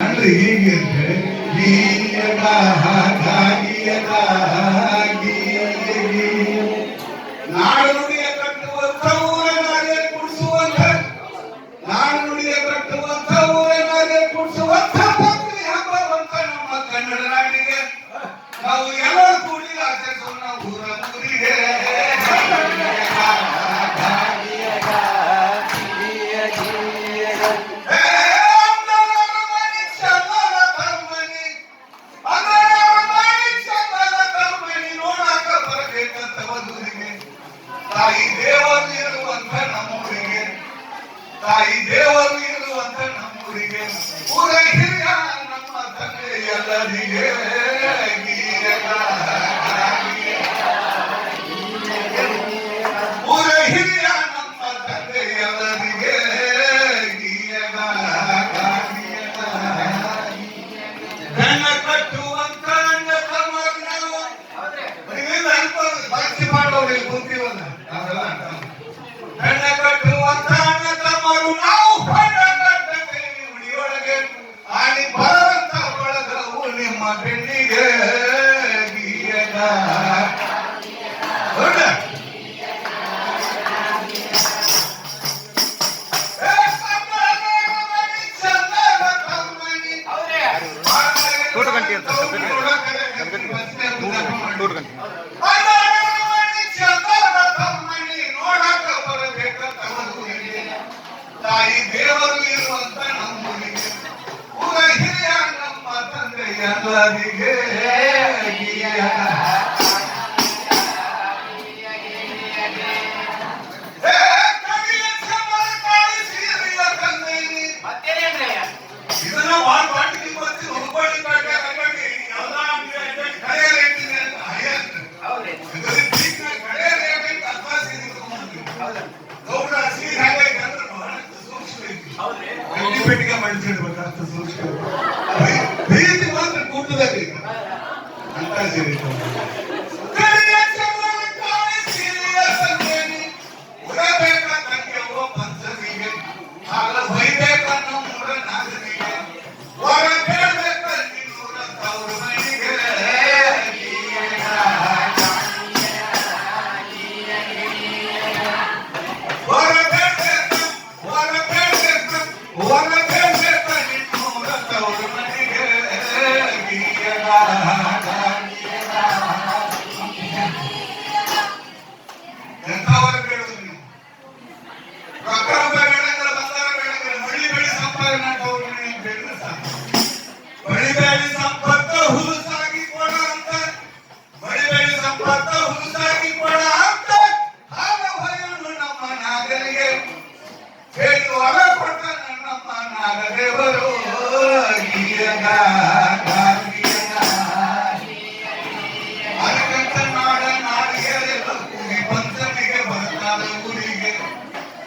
ಅಂದ್ರೆ ಹೀಗೆ ಅಂದ್ರೆ ನಾಡು ನುಡಿಯ ಕಟ್ಟುವಂತ ಊರನಾಗೆ ಕುಡಿಸುವಂತ ನಾಡು ನುಡಿಯ ಕಟ್ಟುವಂತ ಊರನಾಗೆ ಕುಡಿಸುವಂತ ಭಕ್ತಿ ಹಬ್ಬವಂತ ನಮ್ಮ ಕನ್ನಡ ನಾಡಿಗೆ ನಾವು ಎಲ್ಲರೂ ಕೂಡಿ ಆಚರಿಸೋಣ ಊರ ಊರಿಗೆ ತಾಯಿ ದೇವರು ಇರುವಂತ ನಮ್ಮೂರಿಗೆ ತಾಯಿ ದೇವರು ಇರುವಂತ ನಮ್ಮೂರಿಗೆ ಊರ ಹಿರಿಯ ನಮ್ಮ ತಂದೆ ಎಲ್ಲರಿಗೆ ಊರ ಹಿರಿಯ ನಮ್ಮ ತಂದೆ ಎಲ್ಲರಿಗೆ ನನ್ನ ಕಟ್ಟುವಂತ ನನ್ನ ತಮ್ಮರು ನಾವು ಭಕ್ತಿ ಮಾಡೋರಿಗೆ ಕುಂತೀವಲ್ಲ ಹೆಣ್ಣ ಕಟ್ಟುವಂತ ಅಣ್ಣ ತಮ್ಮರು ನಾವು ಉಳಿಯೊಳಗೆ ಆಡಿ ಬರುವಂತ ಬಳಗವು ನಿಮ್ಮ ಬೆಣ್ಣಿಗೆ ತಾಯಿ ದೇವರು ಇರುವಂತ ನಮ್ಮೂರಿಗೆ ಊರ ಹಿರಿಯ ನಮ್ಮ ತಂದೆ ಎಲ್ಲರಿಗೆ ಇದನ್ನ ಬಾಟಿಗೆ ಬರ್ತಿ ಹುಬ್ಬಳ್ಳಿ ಕಡೆ ಎಲ್ಲ ಕಡೆ ರೇಟಿದೆ ಅಂತ ಗೌಡ ಸೀರೆ ಹಾಗಾಯ್ತಂದ್ರೆ ಪೆಟ್ಟಿಗೆ ಮಾಡಿಸಿಡ್ಬೇಕಂತ ಸೂಕ್ಷ್ಮ ಪ್ರೀತಿ ಮಾತ್ರ ಕೂಟದಲ್ಲಿ ಅಂತ ಸೀರೆ ಉಡಬೇಕಂತಂಗೆ ಪಂಚಮಿಗೆ ಆಗ ಬೈಬೇಕನ್ನೋ ಮೂರ ನಾಗನಿಗೆ ಹೊರ ಬೇಡ್ಬೇಕಲ್ಲಿ ನೂರ ತವರು ಮನೆಗೆ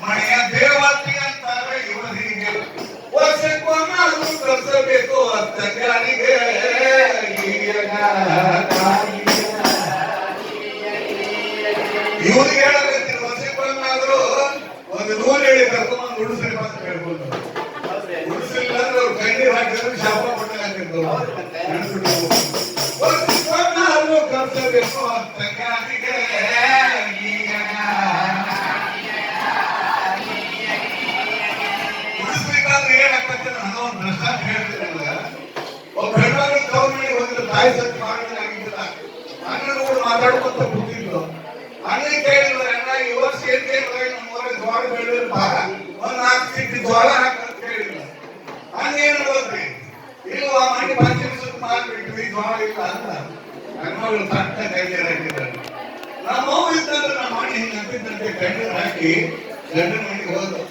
ಮನೆಯ ದೇವತೆ ಅಂತಾರೆ ಇವರಿಗೆ ವರ್ಷಕ್ಕೊಮ್ಮೆ ಕರ್ಸಬೇಕು ಅತ್ತಗಾರಿಗೆ ಇವ್ರಿಗೆ ಹೇಳಬೇಕು ವರ್ಷಕ್ಕೊಮ್ಮಾದ್ರು ಒಂದು ನೂರು ಹೇಳಿ ಕರ್ಕೊಂಡ್ ಉಳಿಸ್ಬೇಕು ಅಂತ ಹೇಳ್ಬೋದು ಉಳಿಸಿಲ್ಲ ಅಂದ್ರೆ ಅವ್ರು ಕಣ್ಣೀರ್ ಹಾಕಿದ್ರು ಶಾಪ ಕೊಟ್ಟಾಗಿರ್ಬೋದು ವರ್ಷಕ್ಕೊಮ್ಮಾದ್ರು ಕರ್ಸಬೇಕು ಅತ್ತಗಾರಿಗೆ ತಾಯಿ ಸತ್ಯ ಮಾಡಿದ್ರಾಗಿದ್ದಿಲ್ಲ ಅಣ್ಣನ ಕೂಡ ಮಾತಾಡ್ಕೊಂತ ಕೂತಿದ್ರು ಅಣ್ಣ ಕೇಳಿದ್ರು ಅಣ್ಣ ಈ ವರ್ಷ ಏನ್ ಕೇಳಿದ್ರೆ ನಮ್ಮೂರ ಜೋಳ ಬೆಳೆದ್ರೆ ಭಾರ ಒಂದ್ 4 ಸಿಟ್ಟಿ ಜೋಳ ಹಾಕಂತ ಕೇಳಿದ್ರು ಅಣ್ಣ ಏನ್ ಹೋದ್ರಿ ಇಲ್ಲ ಮನೆ ಪಂಚಮಿ ಸುತ್ತ ಮಾಡ್ಬಿಟ್ವಿ ಜೋಳ ಇಲ್ಲ ಅಂತ ನನ್ನ ಮಗಳು ತಟ್ಟ ಕೈಲಿ ಹಾಕಿದ್ದಾರೆ ನಮ್ಮವ್ವ ಇದ್ದಂದ್ರೆ ನಮ್ಮ ಮನೆ ಹಿಂಗೆ ಅಂತಿದ್ದಂತೆ ಕಣ್ಣೀರು ಹಾಕಿ ಗಂಡನ ಮನೆಗೆ ಹೋದ್ರು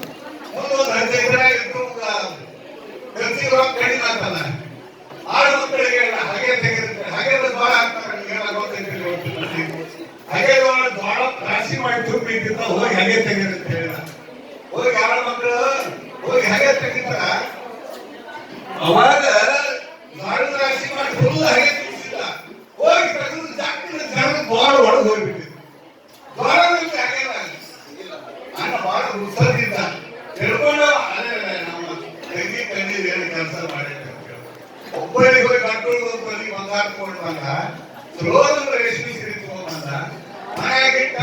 ಒಂದು 15 ಇದ್ದು ಖರ್ಚಿಗೆ ರೊಕ್ಕ ಕಡಿಮೆ ಆಗ್ತದ ಆಳು ಮಕ್ಕಳಿಗೆ ಹಾಗೆ ತೆಗೆದಿರ್ತಾರೆ ಹಾಗೆ ಜ್ವಾಳ ಹಾಕ್ತಾರೆ ಹಾಗೆ ಜ್ವಾಳ ರಾಶಿ ಮಾಡಿ ತುಂಬಿದ್ದ ಹೋಗಿ ಹಾಗೆ ತೆಗೆದಂತ ಹೇಳ ಹೋಗಿ ಆಳು ಮಕ್ಕಳು ಹೋಗಿ ಹಾಗೆ ತೆಗಿತಾರ ಅವಾಗ ಜ್ವಾಳದ ರಾಶಿ ಮಾಡಿ ಫುಲ್ ಹಾಗೆ ತುಂಬಿಸಿಲ್ಲ ಹೋಗಿ ತೆಗೆದು ಜಾಸ್ತಿ ಜ್ವಾಳ ಒಳಗೆ ಹೋಗ್ಬಿಟ್ಟಿದ್ದು ಜ್ವಾಳ ಹಾಗೆ ಅಣ್ಣ ಬಹಳ ಉತ್ಸಾಹದಿಂದ ತಿಳ್ಕೊಂಡು ನಮ್ಮ ತಂಗಿ ಕಣ್ಣೀರು ಹೇಳಿ ಕೆಲಸ ಮಾಡಿರ್ತಾರೆ ಬಲಿ ಬಂಗಾರ ತಗೊಂಡು ಬಂದ, ರೋಗಂದ್ರೆ ರೇಷ್ಮೆ ಸೀರೆ ತಗೊಂಡ್ ಬಂದ, ಮನೆಯಾಗಿಟ್ಟ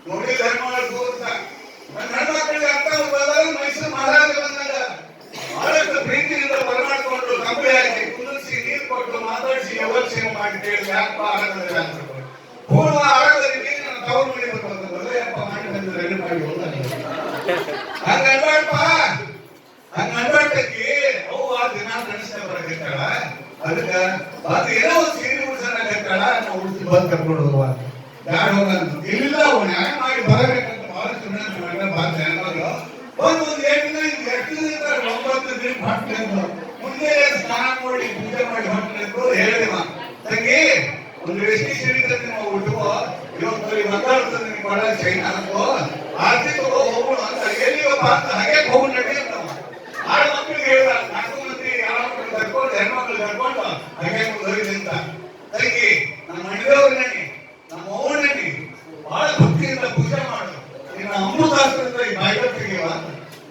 ನೋಡಿ ಧರ್ಮ ತೋರ್ಸ. ನನ್ನ ಹೆಣ್ಮಕ್ಳಿಗೆ ಅಂತ ಬಂದಾಗ ಮೈಸೂರು ಮಹಾರಾಜ ಬಂದಾಗ ಬಹಳಷ್ಟು ಪ್ರೀತಿಯಿಂದ ಬರಮಾಡ್ಕೊಂಡು ಕಂಬಳಿ ಹಾಕಿ ಕುಂದಿಸಿ ನೀರು ಕೊಟ್ಟು ಮಾತಾಡಿಸಿ ಯೋಗಕ್ಷೇಮ ಮಾಡಿ ಕೇಳಿದ್ರೆ ಯಾಕಪ್ಪ ಆಡೋದಿಲ್ಲ ಅಂತ ಪೂರ್ವ ಆಡೋದಕ್ಕೆ ನನ್ನ ತವರು ಮನೆ ಬರ್ಬೇಕಂದ್ರೆ ಯಪ್ಪ ಮಾಡಿ ಬಂದು ರೆಡಿ ಮಾಡಿ ಹೋದ ಹಂಗ ಅನ್ಬಾಡ್ಪ, ಹಂಗ ಅನ್ಬಾಡ್ತಕ್ಕಿ ಅವು ಆ ದಿನ ಕಳಿಸ್ತಾ ಬರಕತ್ತಾಳ. ಅದಕ್ಕ ಅದು ಏನೋ ಒಂದು ಸೀರೆ ಉಡ್ಸೋಣ ನಾವು ಉಡ್ಸಿ ಬಂದು ಕರ್ಕೊಂಡು ಹೋಗುವ ಯಾರು ಹೋಗಂತ ಇಲ್ಲ. ಅವು ನ್ಯಾಯ ಮಾಡಿ ಬರಬೇಕಂತ ಬಹಳಷ್ಟು ಬಾತ ಹೆಣ್ಮಗಳು ಒಂದು 8 ದಿನ ಹೊಟ್ಟೆಂದು ಮುಂದೆ ಸ್ನಾನ ಮಾಡಿ ಪೂಜೆ ಮಾಡಿ ಹೊಟ್ಟೆಂದು ಹೇಳಿವ ತಂಗಿ ಒಂದು ರೇಷ್ಮೆ ಸೀರೆ ನಾವು ಉಟ್ಕೋ, ಇವತ್ತು ಮಾತಾಡ್ತದೆ ನಿಮ್ಗೆ ಬಹಳ ಚೈನ ಅನ್ಕೋ, ಆರ್ತಿ ತಗೋ ಹೋಗೋಣ ಅಂತ ಎಲ್ಲಿವಪ್ಪ ಅಂತ ಹಾಗೆ ಹೋಗು ನಡಿ ಅಂತ ಆಡ ಮಕ್ಕಳಿಗೆ ಹೇಳಿದ. 4 ಮಂದಿ ಯಾವ ಮಕ್ಕಳು ಕರ್ಕೊಂಡು ಹೆಣ್ಮಕ್ಳು ಕರ್ಕೊಂಡು ಹಾಗೆ ಹೋಗಿದ್ದೆ ಅಂತ. ತಂಗಿ ನಮ್ಮ ಮನೆಯವ್ರ ನಡಿ, ನಮ್ಮ ಅವ್ವ ನಡಿ, ಬಹಳ ಭಕ್ತಿಯಿಂದ ಪೂಜೆ ಮಾಡು, ನಿನ್ನ ಅಮೃತಾಸ್ತ್ರದ ಈ ಬಾಯಿಗೆ ತೆಗೆಯುವ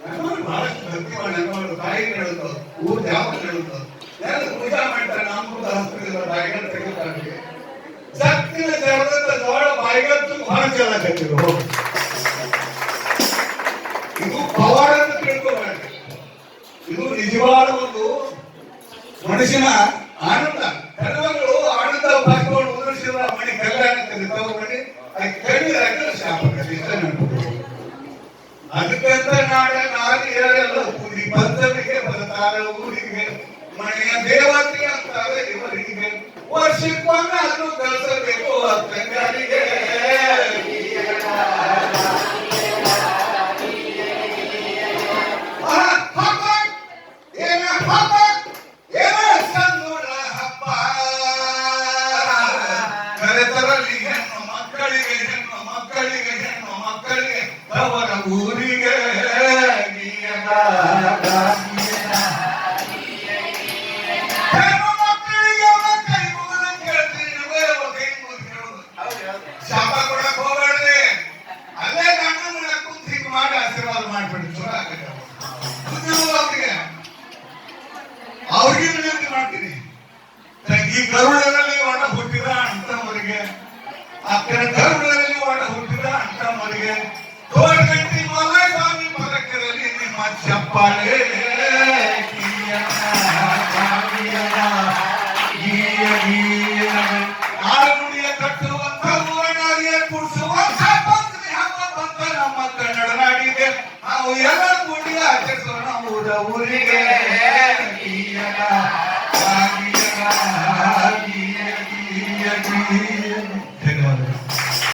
ಹೆಣ್ಮಕ್ಳು ಬಹಳಷ್ಟು ಭಕ್ತಿ ಮಾಡಿ ಹೆಣ್ಮಕ್ಳು ತಾಯಿ ಹೇಳುತ್ತೋ ಊರ್ ಯಾವ ಹೇಳುತ್ತೋ ಯಾರು ಪೂಜೆ ಮಾಡ್ತಾರೆ. ಅಮೃತಾಸ್ತ್ರದ ಬಾಯಿಗೆ ತೆಗೆಯುತ್ತಾರೆ. ಸತ್ತಿನ ಜಡದ ಜೋಳ ಬಾಯಿಗತ್ತು ಬಹಳ ಚೆನ್ನಾಗಿತ್ತು. ಇದು ಪವಾಡ ಅಂತ ತಿಳ್ಕೊಬೇಡಿ, ಇದು ನಿಜವಾದ ಒಂದು ಮನುಷ್ಯನ ಆನಂದ. ಹೆಣ್ಮಗಳು ಆನಂದ ಪಾಸ್ಕೊಂಡು ಉದುರಿಸಿದ ಮಣಿ ಕಲ್ಯಾಣ ತವ್ರ ಮಣಿ ಕಣ್ಣಿರಾಗ ಶಾಪ ಇಷ್ಟ ನೆನಪು. ಅದಕ್ಕಂತ ನಾಡಿ ಹೇಳಲ್ಲ ಊರಿ ಬಂದವರಿಗೆ ಬರ್ತಾರ ಊರಿಗೆ ಮನೆಯ ದೇವತೆ ಅಂತಾರೆ ಇವರಿಗೆ, ವರ್ಷಕ್ಕೊಮ್ಮೆ ಅದು ಕಳಿಸಬೇಕು ತಂಗಾರಿಗೆ. ಮಕ್ಕಳಿಗೆ ಅವರ ಊರಿಗೆ ಶಾಪ ಕೊಡಕ್ ಹೋಗ್ಬೇಡ್ರಿ, ಅಲ್ಲೇ ಗಂಡ ಕುಂತ ಹಿಂಗ್ ಮಾಡಿ ಆಶೀರ್ವಾದ ಮಾಡ್ಬಿಡಿ. ಚಲೋ ಆಗತ್ತೆ ಅವ್ರಿಗೆ ವಿನಂತಿ ಮಾಡ್ತೀನಿ. ಈ ಕರುಣರಲ್ಲಿ ಒಡ ಹುಟ್ಟಿದ ಅಂತವರಿಗೆ, ಅಕ್ಕನ ಕರುಣರಲ್ಲಿ ಒಡ ಹುಟ್ಟಿದ ಅಂತವರಿಗೆ ತೋರ್ಗಂಟಿ ಮಲಸ್ವಾಮಿ ಪದಕದಲ್ಲಿ ನಿಮ್ಮ ಚಪ್ಪಾಳೆ ಆರುಡಿಯ ಕಟ್ಟುವಂಥವು ಅಣ್ಣಾರಿಯ ಕುಡಿಸುವಂಥ ಪಂಚಮಿ ಹಬ್ಬ ಬಂತ ನಮ್ಮ ಕನ್ನಡ ನಾಡಿಗೆ. ನಾವು ಎಲ್ಲ ಕೂಡಿ ಆಚರಿಸೋಣ ಊರ ಊರಿಗೆ. ಧನ್ಯವಾದಗಳು.